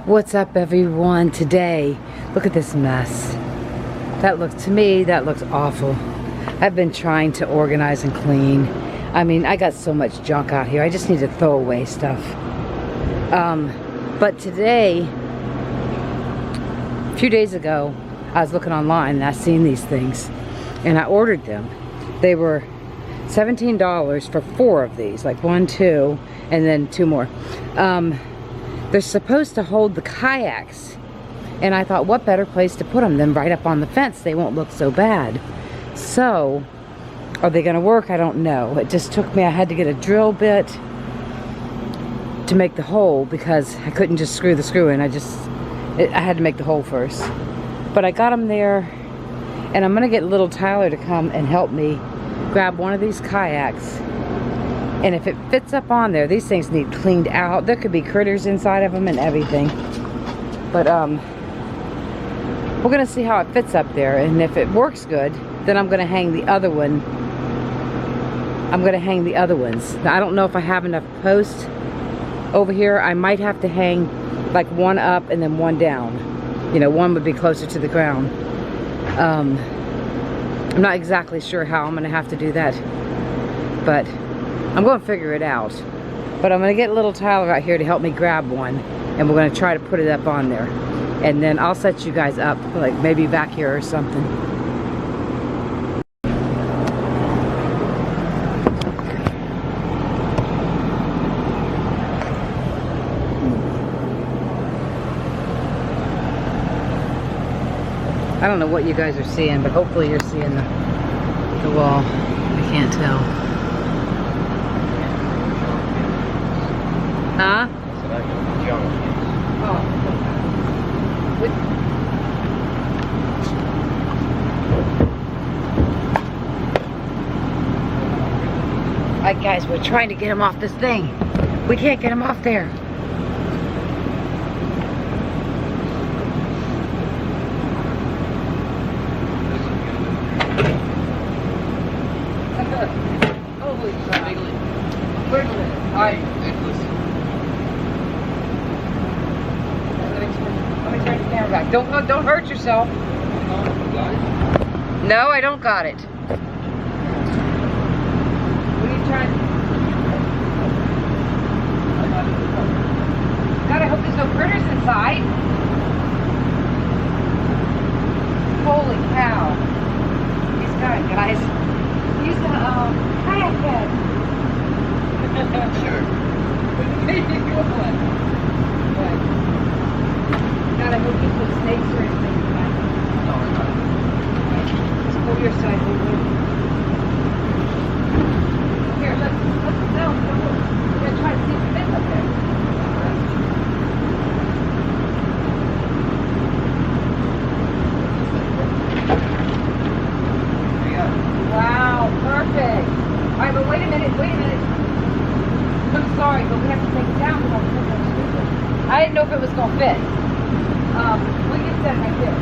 What's up, everyone? Today, look at this mess. That looks, to me, that looks awful. I've been trying to organize and clean. I mean, I got so much junk out here. I just need to throw away stuff. But today, a few days ago, I was looking online and I seen these things and I ordered them. They were $17 for 4 of these, like 1, 2, and then 2 more. They're supposed to hold the kayaks, and I thought, what better place to put them than right up on the fence? They won't look so bad. So, are they gonna work? I don't know. It just took me, I had to get a drill bit to make the hole because I couldn't just screw the screw in. I had to make the hole first. But I got them there, and I'm gonna get little Tyler to come and help me grab one of these kayaks. And if it fits up on there, these things need cleaned out. There could be critters inside of them and everything. But we're gonna see how it fits up there. And if it works good, then I'm gonna hang the other one. I'm gonna hang the other ones. Now, I don't know if I have enough posts over here. I might have to hang like one up and then one down. You know, one would be closer to the ground. I'm not exactly sure how I'm gonna have to do that, but I'm going to figure it out. But I'm going to get little Tyler out here to help me grab one, and we're going to try to put it up on there. And then I'll set you guys up, like maybe back here or something. I don't know what you guys are seeing, but hopefully you're seeing the wall. I can't tell. Huh? Oh. Alright guys, we're trying to get him off this thing. We can't get him off there. Holy crap. Wiggle it. Alright. Let me turn the camera back. Don't hurt yourself. No, I don't got it. What are you trying to... God, I hope there's no critters inside. Holy cow. He's got it, guys. He's a kayak head. Sure. God, I hope you put snakes or anything in that. No, we're not. Let's pull your side over. Here, let's no. We're gonna try to see if it fits up there. There you go. Wow, perfect. Alright, but wait a minute. I'm sorry, but we have to take it down because I didn't know if it was gonna fit. We can set it right there.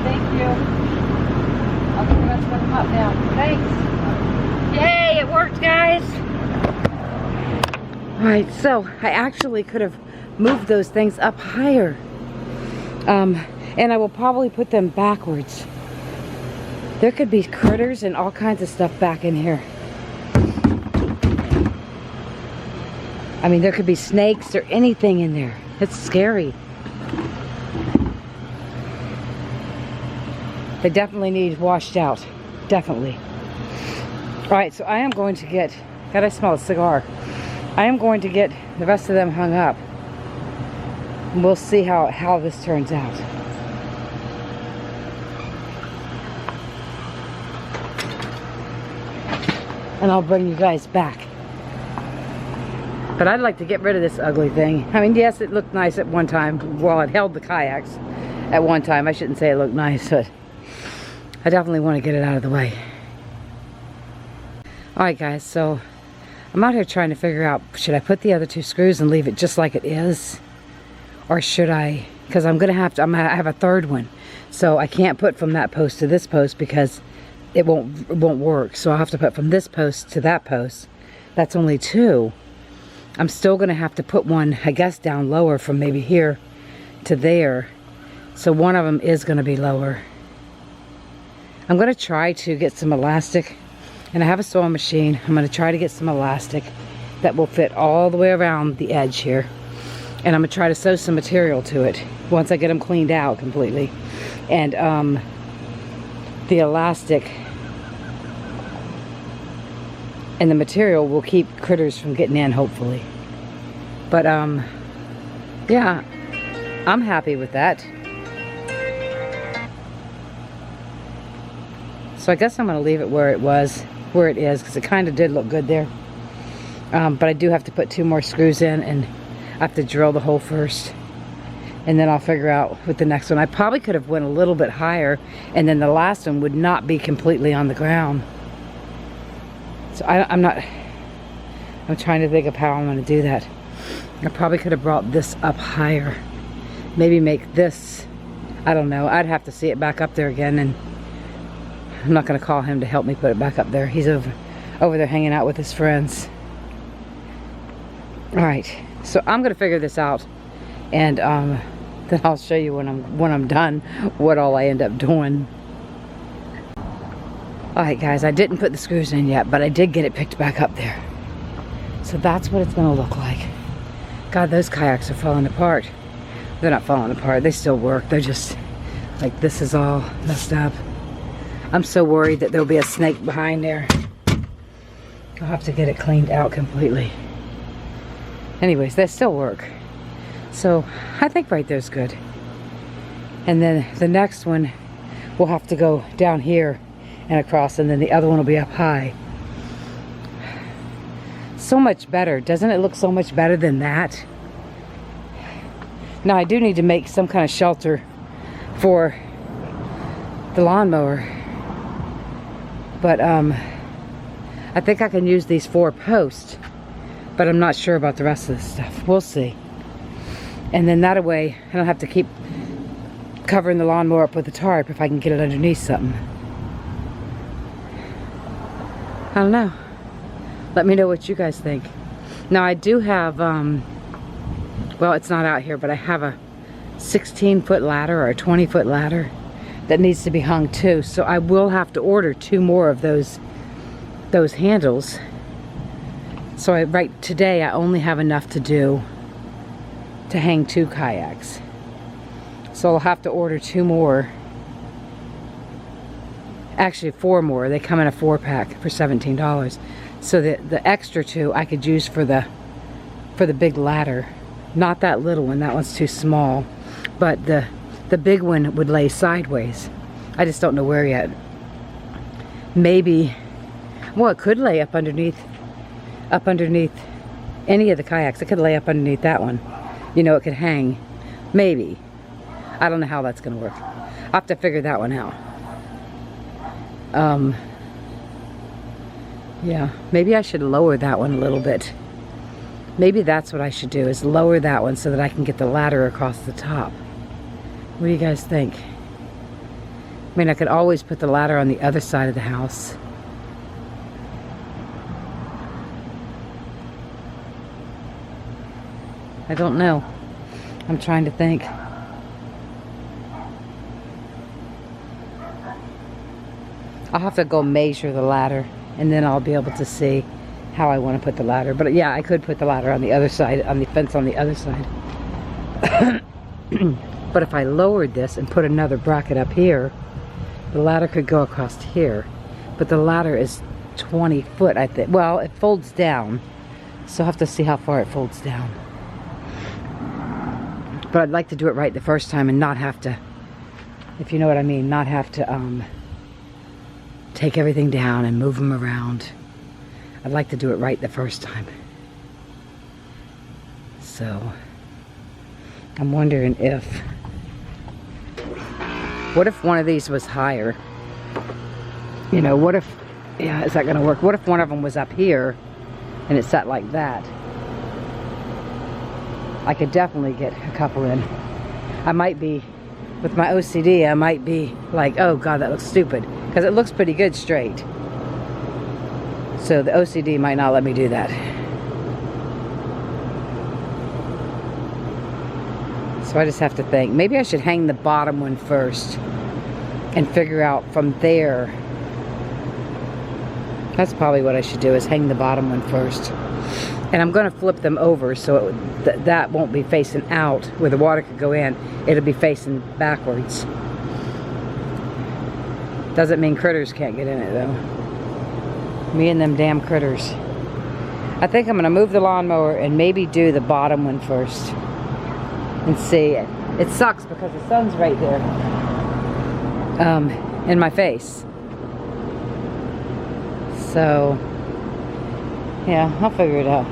Thank you. Okay, let's put them up now. Thanks. Yay, it worked, guys. Alright, so I actually could have moved those things up higher. And I will probably put them backwards. There could be critters and all kinds of stuff back in here. I mean, there could be snakes or anything in there. It's scary. They definitely need washed out. Definitely. Alright, so I am going to get... God, I smell a cigar. I am going to get the rest of them hung up. And we'll see how this turns out. And I'll bring you guys back. But I'd like to get rid of this ugly thing. I mean, yes, it looked nice at one time while it held the kayaks. At one time, I shouldn't say it looked nice, but I definitely want to get it out of the way. Alright guys, so I'm out here trying to figure out, should I put the other 2 screws and leave it just like it is? Or should I, because I'm gonna have a third one. So I can't put from that post to this post because it won't work. So I'll have to put from this post to that post. That's only 2. I'm still gonna have to put one, I guess, down lower from maybe here to there. So one of them is gonna be lower. I'm gonna try to get some elastic, and I have a sewing machine. I'm gonna try to get some elastic that will fit all the way around the edge here. And I'm gonna try to sew some material to it once I get them cleaned out completely. And the elastic and the material will keep critters from getting in, hopefully. But yeah, I'm happy with that. So I guess I'm gonna leave it where it is, because it kind of did look good there. But I do have to put 2 more screws in, and I have to drill the hole first, and then I'll figure out with the next one. I probably could have went a little bit higher, and then the last one would not be completely on the ground. So I'm trying to think of how I'm going to do that. I probably could have brought this up higher. Maybe make this, I don't know. I'd have to see it back up there again, and I'm not going to call him to help me put it back up there. He's over there hanging out with his friends. Alright, so I'm going to figure this out, and then I'll show you when I'm done what all I end up doing. Alright guys, I didn't put the screws in yet, but I did get it picked back up there. So that's what it's going to look like. God, those kayaks are falling apart. They're not falling apart, they still work. They're just, like, this is all messed up. I'm so worried that there'll be a snake behind there. I'll have to get it cleaned out completely. Anyways, they still work. So I think right there's good. And then the next one will have to go down here and across, and then the other one will be up high. So much better. Doesn't it look so much better than that? Now I do need to make some kind of shelter for the lawnmower. But I think I can use these 4 posts. But I'm not sure about the rest of this stuff. We'll see. And then that way, I don't have to keep covering the lawnmower up with a tarp if I can get it underneath something. I don't know. Let me know what you guys think. Now I do have, well, it's not out here, but I have a 16-foot ladder or a 20-foot ladder that needs to be hung too. So I will have to order 2 more of those handles. So right today I only have enough to do to hang 2 kayaks. So I'll have to order 2 more. Actually 4 more. They come in a 4-pack for $17. So the extra 2 I could use for the big ladder. Not that little one, that one's too small. But the big one would lay sideways. I just don't know where yet. Maybe, well, it could lay up underneath any of the kayaks. It could lay up underneath that one. You know, it could hang. Maybe. I don't know how that's gonna work. I'll have to figure that one out. Yeah, maybe I should lower that one a little bit. Maybe that's what I should do, is lower that one so that I can get the ladder across the top. What do you guys think? I mean, I could always put the ladder on the other side of the house. I don't know. I'm trying to think. I'll have to go measure the ladder, and then I'll be able to see how I want to put the ladder. But yeah, I could put the ladder on the other side, on the fence on the other side. But if I lowered this and put another bracket up here, the ladder could go across here. But the ladder is 20 foot, I think. Well, it folds down, so I'll have to see how far it folds down. But I'd like to do it right the first time and not have to, if you know what I mean, not have to take everything down and move them around. I'd like to do it right the first time. So, I'm wondering what if one of these was higher? You know, what if, yeah, is that gonna work? What if one of them was up here and it's set like that? I could definitely get a couple in. I might be, with my OCD, I might be like, oh God, that looks stupid. Because it looks pretty good straight. So the OCD might not let me do that. So I just have to think. Maybe I should hang the bottom one first and figure out from there. That's probably what I should do, is hang the bottom one first. And I'm going to flip them over so that won't be facing out where the water could go in. It'll be facing backwards. Doesn't mean critters can't get in it though. Me and them damn critters. I think I'm going to move the lawnmower and maybe do the bottom one first. And see it. It sucks because the sun's right there. In my face. So, yeah, I'll figure it out.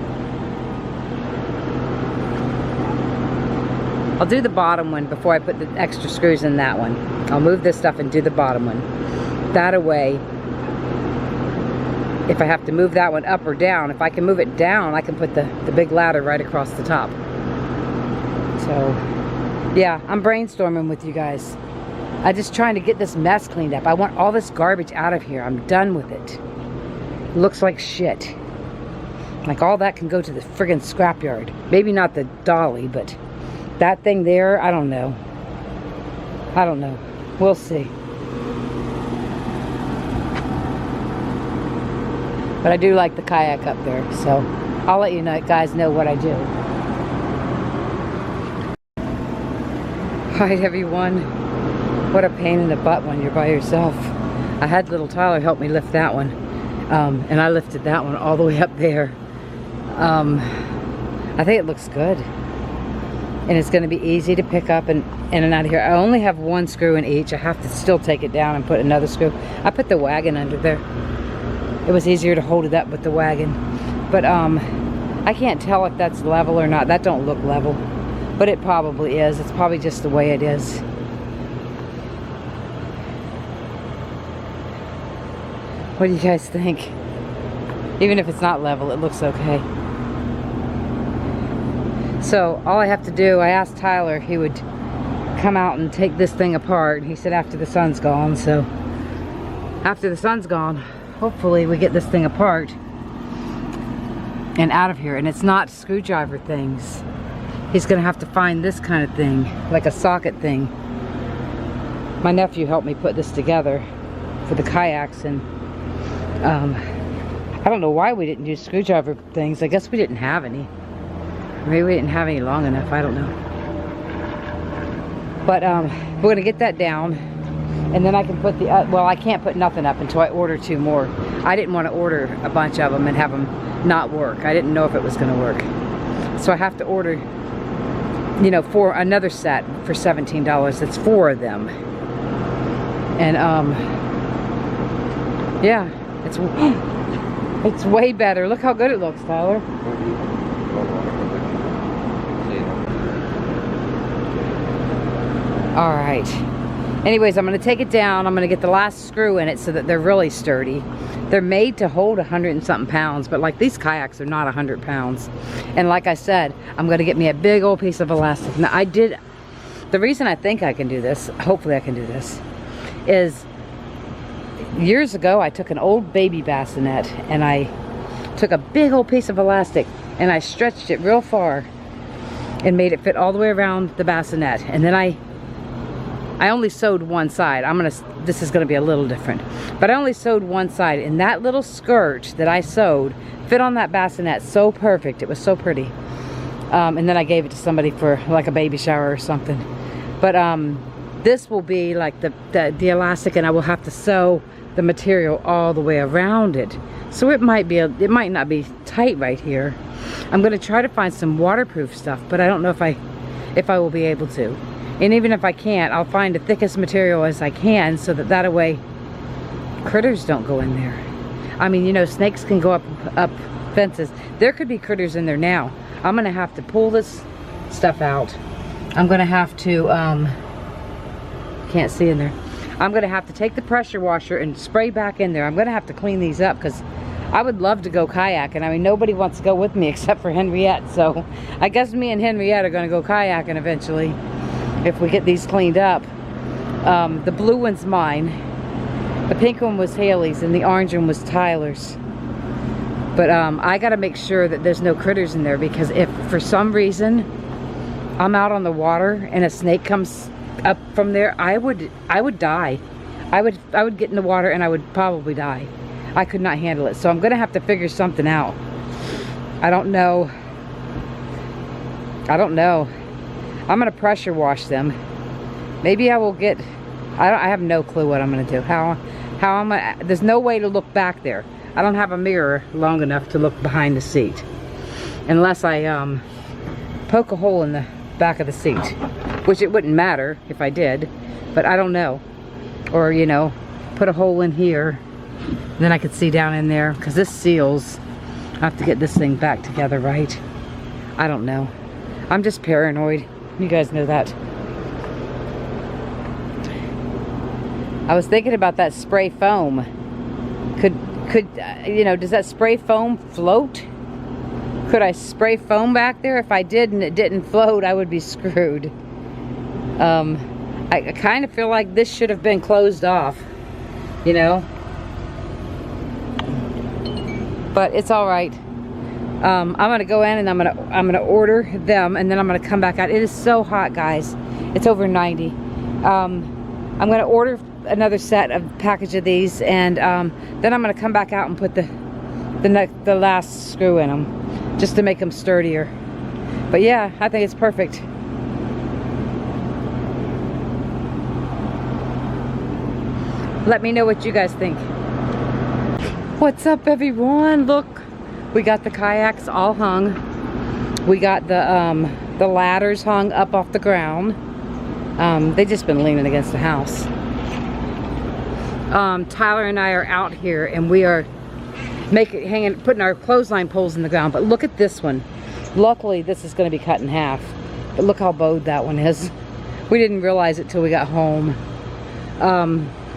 I'll do the bottom one before I put the extra screws in that one. I'll move this stuff and do the bottom one. That way, if I have to move that one up or down, if I can move it down, I can put the big ladder right across the top. So, yeah, I'm brainstorming with you guys. I'm just trying to get this mess cleaned up. I want all this garbage out of here. I'm done with it. It looks like shit. Like all that can go to the friggin' scrapyard. Maybe not the dolly, but that thing there, I don't know. I don't know. We'll see. But I do like the kayak up there, so I'll let you guys know what I do. Alright, everyone. What a pain in the butt when you're by yourself. I had little Tyler help me lift that one. And I lifted that one all the way up there. I think it looks good. And it's going to be easy to pick up and in and out of here. I only have one screw in each. I have to still take it down and put another screw. I put the wagon under there. It was easier to hold it up with the wagon. But I can't tell if that's level or not. That don't look level. But it probably is. It's probably just the way it is. What do you guys think? Even if it's not level, it looks okay. So all I have to do, I asked Tyler he would come out and take this thing apart. He said after the sun's gone. So after the sun's gone, hopefully we get this thing apart and out of here. And it's not screwdriver things. He's gonna have to find this kind of thing, like a socket thing. My nephew helped me put this together for the kayaks, and I don't know why we didn't use screwdriver things. I guess we didn't have any. Maybe we didn't have any long enough. I don't know. But we're going to get that down. And then I can put the... well, I can't put nothing up until I order 2 more. I didn't want to order a bunch of them and have them not work. I didn't know if it was going to work. So I have to order, you know, for another set for $17. That's 4 of them. And, yeah. It's way better. Look how good it looks, Tyler. Alright. Anyways, I'm going to take it down. I'm going to get the last screw in it so that they're really sturdy. They're made to hold 100 and something pounds, but like these kayaks are not 100 pounds. And like I said, I'm going to get me a big old piece of elastic. Now, the reason I think I can do this, hopefully I can do this, is years ago I took an old baby bassinet and I took a big old piece of elastic and I stretched it real far and made it fit all the way around the bassinet. And then I only sewed one side. This is gonna be a little different, but I only sewed one side, and that little skirt that I sewed fit on that bassinet so perfect. It was so pretty. And then I gave it to somebody for like a baby shower or something. But this will be like the elastic, and I will have to sew the material all the way around it. So it might not be tight right here. I'm gonna try to find some waterproof stuff, but I don't know if I will be able to. And even if I can't, I'll find the thickest material as I can so that way critters don't go in there. I mean, you know, snakes can go up fences. There could be critters in there now. I'm gonna have to pull this stuff out. I'm gonna have to, can't see in there. I'm gonna have to take the pressure washer and spray back in there. I'm gonna have to clean these up because I would love to go kayaking. I mean, nobody wants to go with me except for Henriette. So I guess me and Henriette are gonna go kayaking eventually if we get these cleaned up. The blue one's mine. The pink one was Haley's and the orange one was Tyler's. But I gotta make sure that there's no critters in there, because if for some reason I'm out on the water and a snake comes up from there, I would die. I would get in the water and I would probably die. I could not handle it. So I'm gonna have to figure something out. I don't know. I'm gonna pressure wash them. Maybe I will get, I have no clue what I'm gonna do. How I'm gonna, there's no way to look back there. I don't have a mirror long enough to look behind the seat. Unless I poke a hole in the back of the seat. Which it wouldn't matter if I did. But I don't know. Or, you know, put a hole in here. Then I could see down in there. Because this seals. I have to get this thing back together, right? I don't know. I'm just paranoid. You guys know that. I was thinking about that spray foam. Could you know, does that spray foam float? Could I spray foam back there? If I did and it didn't float, I would be screwed. I kind of feel like this should have been closed off, you know? But it's all right. I'm gonna go in and I'm gonna order them, and then I'm gonna come back out. It is so hot, guys. It's over 90. I'm gonna order another package of these, and then I'm gonna come back out and put the last screw in them, just to make them sturdier. But yeah, I think it's perfect. Let me know what you guys think. What's up, everyone? Look, we got the kayaks all hung. We got the ladders hung up off the ground. They just been leaning against the house. Tyler and I are out here, and we are putting our clothesline poles in the ground. But look at this one. Luckily, this is going to be cut in half. But look how bowed that one is. We didn't realize it till we got home.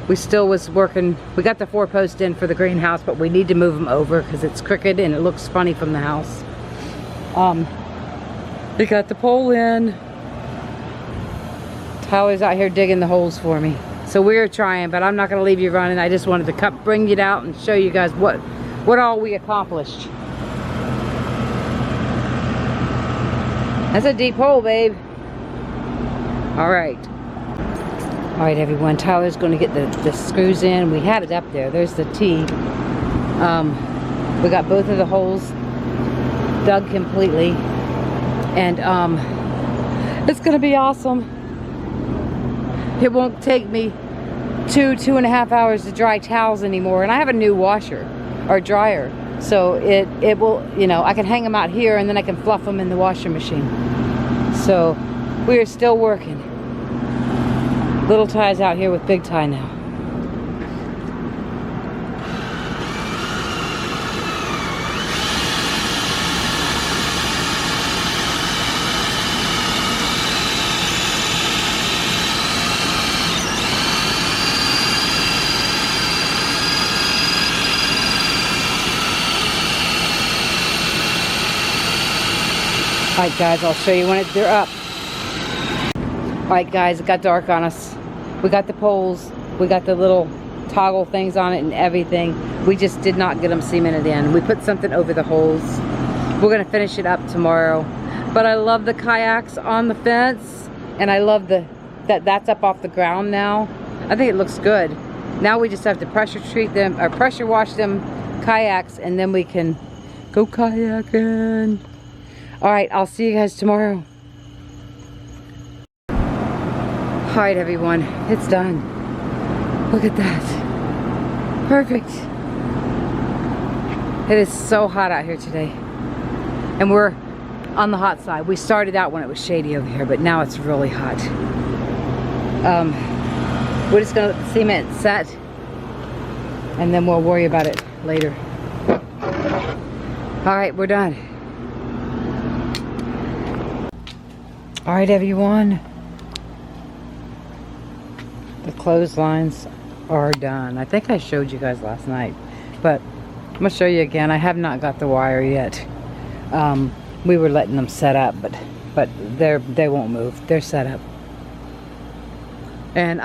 We still was working. We got the 4 posts in for the greenhouse, but we need to move them over because it's crooked and it looks funny from the house. We got the pole in. Tyler's out here digging the holes for me. So we're trying, but I'm not going to leave you running. I just wanted to bring it out and show you guys what all we accomplished. That's a deep hole, babe. All right. All right, everyone. Tyler's going to get the screws in. We had it up there. There's the T. We got both of the holes dug completely. And it's going to be awesome. It won't take me 2.5 hours to dry towels anymore. And I have a new washer or dryer. So it will, you know, I can hang them out here and then I can fluff them in the washing machine. So we are still working. Little Ty's out here with Big Ty now. Alright guys, I'll show you when they're up. Alright guys, it got dark on us. We got the poles, we got the little toggle things on it and everything. We just did not get them cemented in. We put something over the holes. We're gonna finish it up tomorrow. But I love the kayaks on the fence, and I love that's up off the ground now. I think it looks good. Now we just have to pressure treat them, or pressure wash them kayaks, and then we can go kayaking. Alright, I'll see you guys tomorrow. Alright everyone, it's done. Look at that. Perfect. It is so hot out here today. And we're on the hot side. We started out when it was shady over here, but now it's really hot. We're just gonna let the cement set, and then we'll worry about it later. Alright, we're done. Alright everyone. The clotheslines are done. I think I showed you guys last night, but I'm gonna show you again. I have not got the wire yet. We were letting them set up, but they won't move. They're set up. And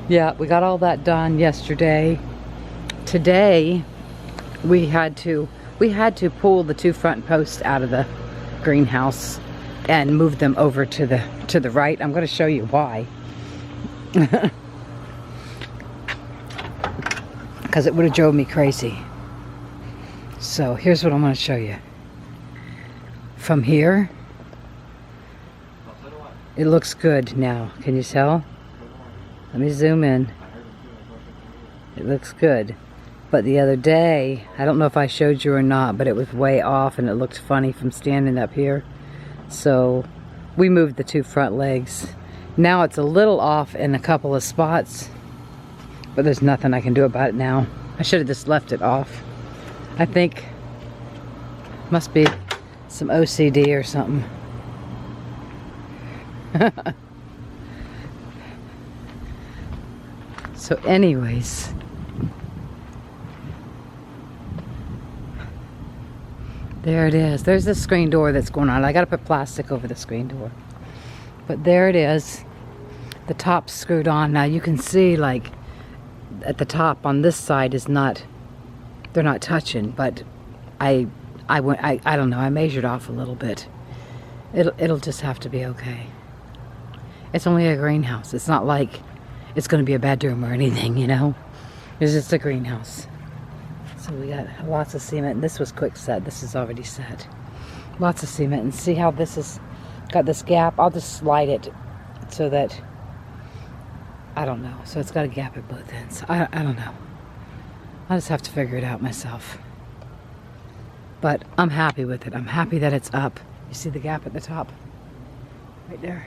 yeah, we got all that done yesterday. Today we had to pull the 2 front posts out of the greenhouse. and moved them over to the right. I'm going to show you why. Because it would have drove me crazy. So here's what I'm going to show you. From here, it looks good now. Can you tell? Let me zoom in. It looks good. But the other day, I don't know if I showed you or not, but it was way off and it looked funny from standing up here. So we moved the 2 front legs. Now it's a little off in a couple of spots, but there's nothing I can do about it now. I should have just left it off. I think must be some OCD or something. So anyways, there it is. There's the screen door that's going on. I gotta put plastic over the screen door. But there it is. The top's screwed on. Now you can see, like, at the top on this side is not, they're not touching, but I don't know, I measured off a little bit. It'll just have to be okay. It's only a greenhouse. It's not like it's gonna be a bedroom or anything, you know? It's just a greenhouse. So we got lots of cement, and this was quick set. This is already set. Lots of cement, and see how this has got this gap? I'll just slide it so that, I don't know. So it's got a gap at both ends. I don't know. I'll just have to figure it out myself. But I'm happy with it. I'm happy that it's up. You see the gap at the top? Right there.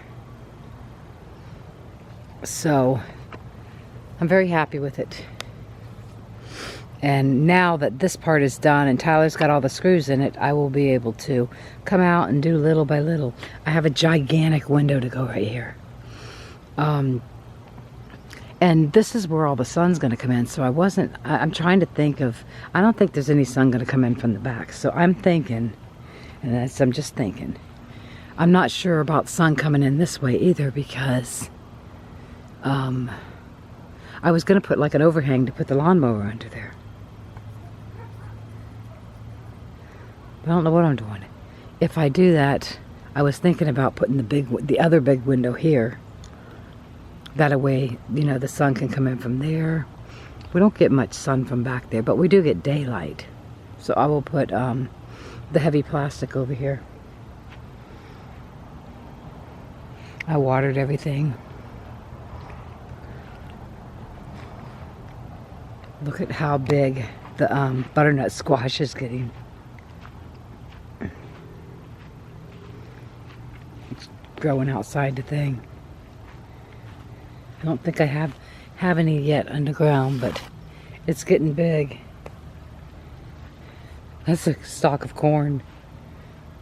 So I'm very happy with it. And now that this part is done and Tyler's got all the screws in it, I will be able to come out and do little by little. I have a gigantic window to go right here. And this is where all the sun's going to come in. So I'm trying to think of, I don't think there's any sun going to come in from the back. So I'm thinking, and I'm just thinking, I'm not sure about sun coming in this way either, because I was going to put like an overhang to put the lawnmower under there. I don't know what I'm doing. If I do that, I was thinking about putting the other big window here. That way, you know, the sun can come in from there. We don't get much sun from back there, but we do get daylight. So I will put the heavy plastic over here. I watered everything. Look at how big the butternut squash is getting. It's growing outside the thing. I don't think I have any yet underground, but it's getting big. That's a stalk of corn.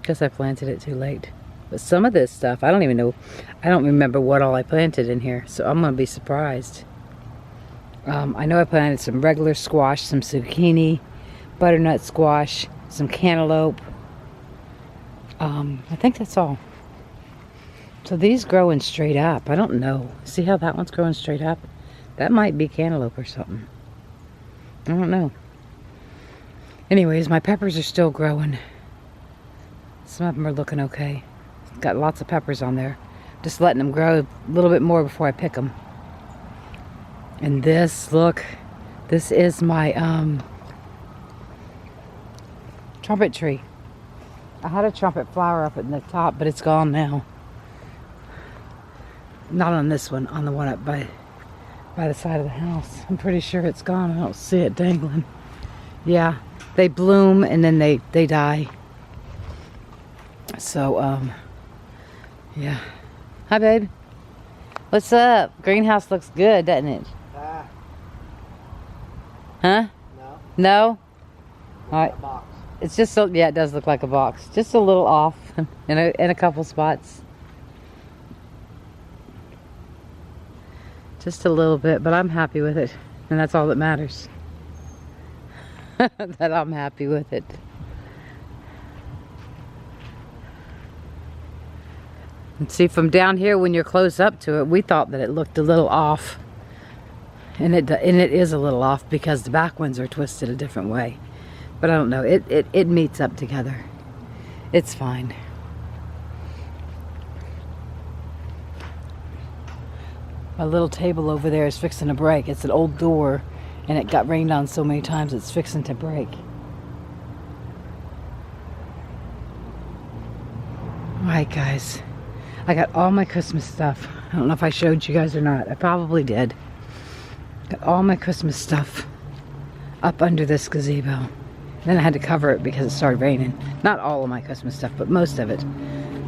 Guess I planted it too late. But some of this stuff, I don't even know. I don't remember what all I planted in here, so I'm going to be surprised. I know I planted some regular squash, some zucchini, butternut squash, some cantaloupe. I think that's all. So these growing straight up. I don't know. See how that one's growing straight up? That might be cantaloupe or something. I don't know. Anyways, my peppers are still growing. Some of them are looking okay. Got lots of peppers on there. Just letting them grow a little bit more before I pick them. And this, look, this is my trumpet tree. I had a trumpet flower up at the top, but it's gone now. Not on this one, on the one up by the side of the house. I'm pretty sure it's gone. I don't see it dangling. Yeah, they bloom and then they die. So, yeah. Hi, babe. What's up? Greenhouse looks good, doesn't it? Huh? No. No? Alright. A box. It's just so, yeah, it does look like a box. Just a little off in a couple spots. Just a little bit, but I'm happy with it. And that's all that matters. That I'm happy with it. And see, from down here, when you're close up to it, we thought that it looked a little off. And it is a little off because the back ones are twisted a different way. But I don't know, it meets up together. It's fine. My little table over there is fixing to break. It's an old door and it got rained on so many times it's fixing to break. Alright guys, I got all my Christmas stuff. I don't know if I showed you guys or not. I probably did. Got all my Christmas stuff up under this gazebo. Then I had to cover it because it started raining. Not all of my Christmas stuff, but most of it.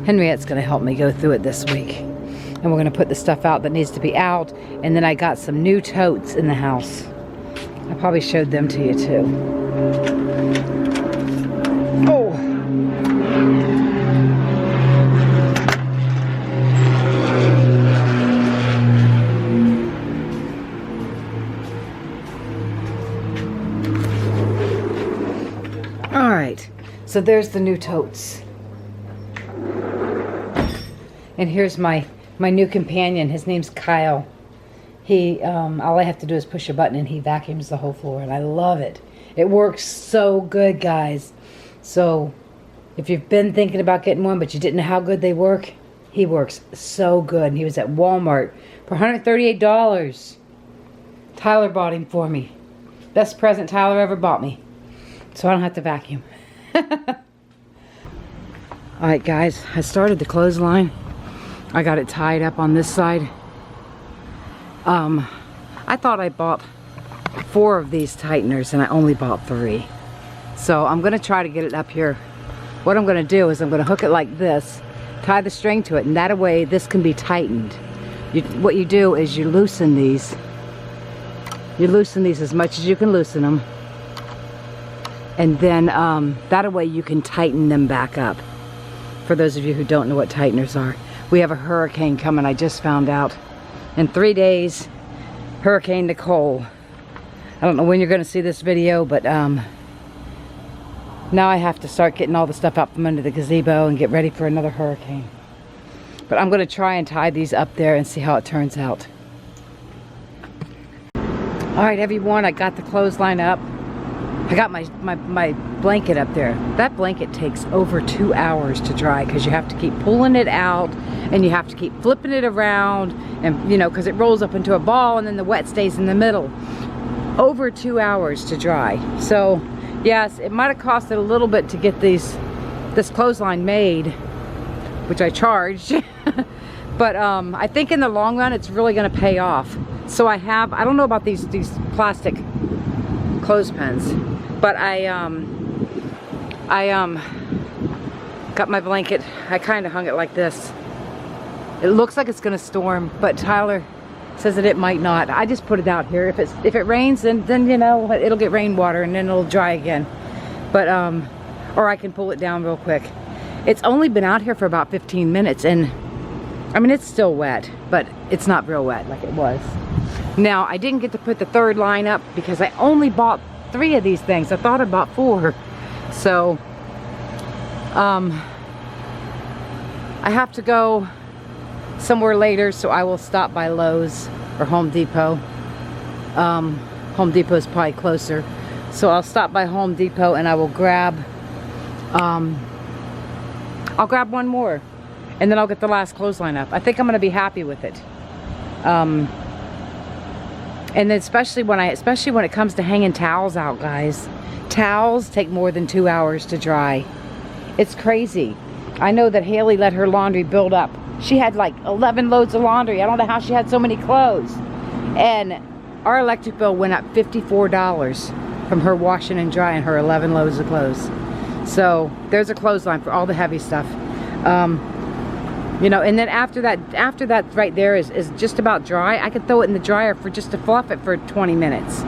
Henriette's going to help me go through it this week. And we're going to put the stuff out that needs to be out. And then I got some new totes in the house. I probably showed them to you too. Oh! Alright, so there's the new totes. And here's my new companion. His name's Kyle. He, all I have to do is push a button and he vacuums the whole floor, and I love it. It works so good, guys. So, if you've been thinking about getting one, but you didn't know how good they work, he works so good. And he was at Walmart for $138. Tyler bought him for me. Best present Tyler ever bought me. So I don't have to vacuum. Alright guys, I started the clothesline. I got it tied up on this side. I thought I bought 4 of these tighteners and I only bought 3. So I'm going to try to get it up here. What I'm going to do is I'm going to hook it like this, tie the string to it, and that way this can be tightened. What you do is you loosen these. You loosen these as much as you can loosen them. And then that way you can tighten them back up. For those of you who don't know what tighteners are. We have a hurricane coming, I just found out. In 3 days, Hurricane Nicole. I don't know when you're going to see this video, but now I have to start getting all the stuff out from under the gazebo and get ready for another hurricane. But I'm going to try and tie these up there and see how it turns out. Alright everyone, I got the clothesline up. I got my blanket up there. That blanket takes over 2 hours to dry because you have to keep pulling it out and you have to keep flipping it around, and you know, because it rolls up into a ball and then the wet stays in the middle. Over 2 hours to dry. So yes, it might have costed a little bit to get this clothesline made, which I charged. But I think in the long run it's really going to pay off. So I don't know about these plastic clothespins, but I got my blanket. I kind of hung it like this. It looks like it's gonna storm, but Tyler says that it might not. I just put it out here. If it rains, then you know it'll get rainwater and then it'll dry again. But or I can pull it down real quick. It's only been out here for about 15 minutes, and I mean it's still wet, but it's not real wet like it was. Now I didn't get to put the 3rd line up because I only bought 3 of these things. I thought I bought 4. So I have to go somewhere later, so I will stop by Lowe's or Home Depot. Home Depot is probably closer, so I'll stop by Home Depot and I will grab I'll grab 1 more, and then I'll get the last clothesline up. I think I'm gonna be happy with it. And then especially when it comes to hanging towels out, guys. Towels take more than 2 hours to dry. It's crazy. I know that Haley let her laundry build up. She had like 11 loads of laundry. I don't know how she had so many clothes. And our electric bill went up $54 from her washing and drying her 11 loads of clothes. So there's a clothesline for all the heavy stuff. You know, and then after that right there is just about dry. I could throw it in the dryer for just to fluff it for 20 minutes.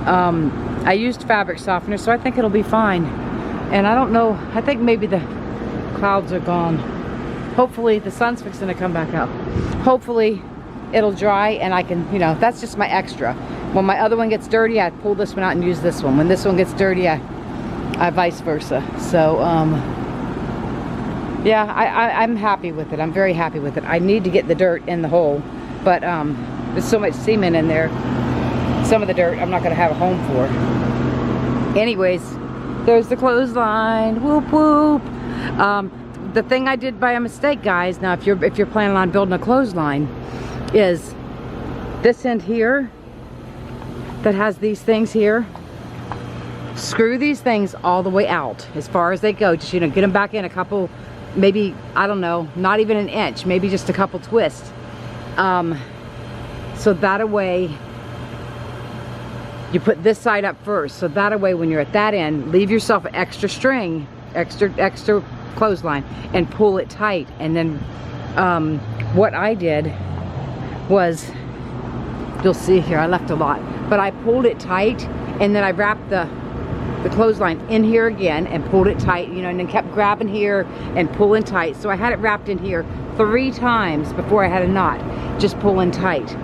I used fabric softener, so I think it'll be fine. And I don't know, I think maybe the clouds are gone. Hopefully the sun's fixing to come back up. Hopefully it'll dry and I can, you know, that's just my extra. When my other one gets dirty, I pull this one out and use this one. When this one gets dirty, I vice versa. So yeah, I'm happy with it. I'm very happy with it. I need to get the dirt in the hole, but there's so much semen in there. Some of the dirt I'm not gonna have a home for. Anyways, there's the clothesline. Whoop whoop. The thing I did by a mistake, guys, now if you're planning on building a clothesline, is this end here that has these things here, screw these things all the way out as far as they go. Just, you know, get them back in a couple, maybe, I don't know, not even an inch, maybe just a couple twists. So that way, you put this side up first. So that way, when you're at that end, leave yourself an extra string, extra clothesline, and pull it tight. And then what I did was, you'll see here, I left a lot, but I pulled it tight, and then I wrapped the clothesline in here again and pulled it tight, you know, and then kept grabbing here and pulling tight. So I had it wrapped in here 3 times before I had a knot, just pulling tight.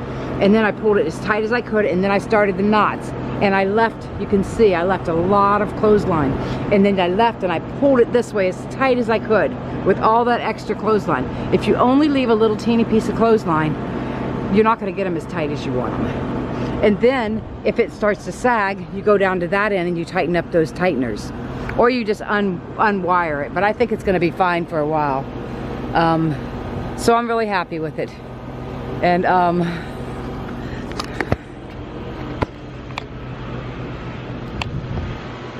And then I pulled it as tight as I could, and then I started the knots. And I left, you can see, I left a lot of clothesline. And then I left and I pulled it this way as tight as I could with all that extra clothesline. If you only leave a little teeny piece of clothesline, you're not gonna get them as tight as you want them. And then, if it starts to sag, you go down to that end and you tighten up those tighteners. Or you just unwire it, but I think it's gonna be fine for a while. So I'm really happy with it. And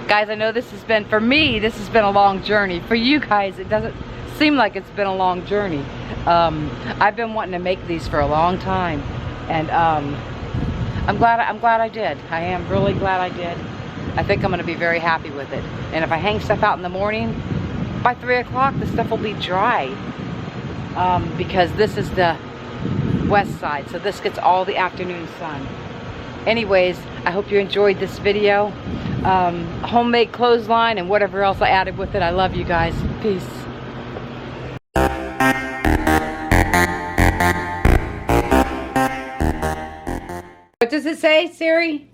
guys, I know this has been, for me, this has been a long journey. For you guys, it doesn't seem like it's been a long journey. I've been wanting to make these for a long time, and I'm glad I did. I am really glad I did. I think I'm going to be very happy with it. And if I hang stuff out in the morning, by 3 o'clock the stuff will be dry, because this is the west side, so this gets all the afternoon sun. Anyways, I hope you enjoyed this video. Homemade clothesline and whatever else I added with it. I love you guys. Peace. What does it say, Siri?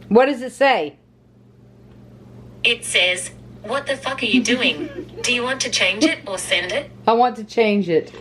What does it say? It says, "What the fuck are you doing? Do you want to change it or send it?" I want to change it.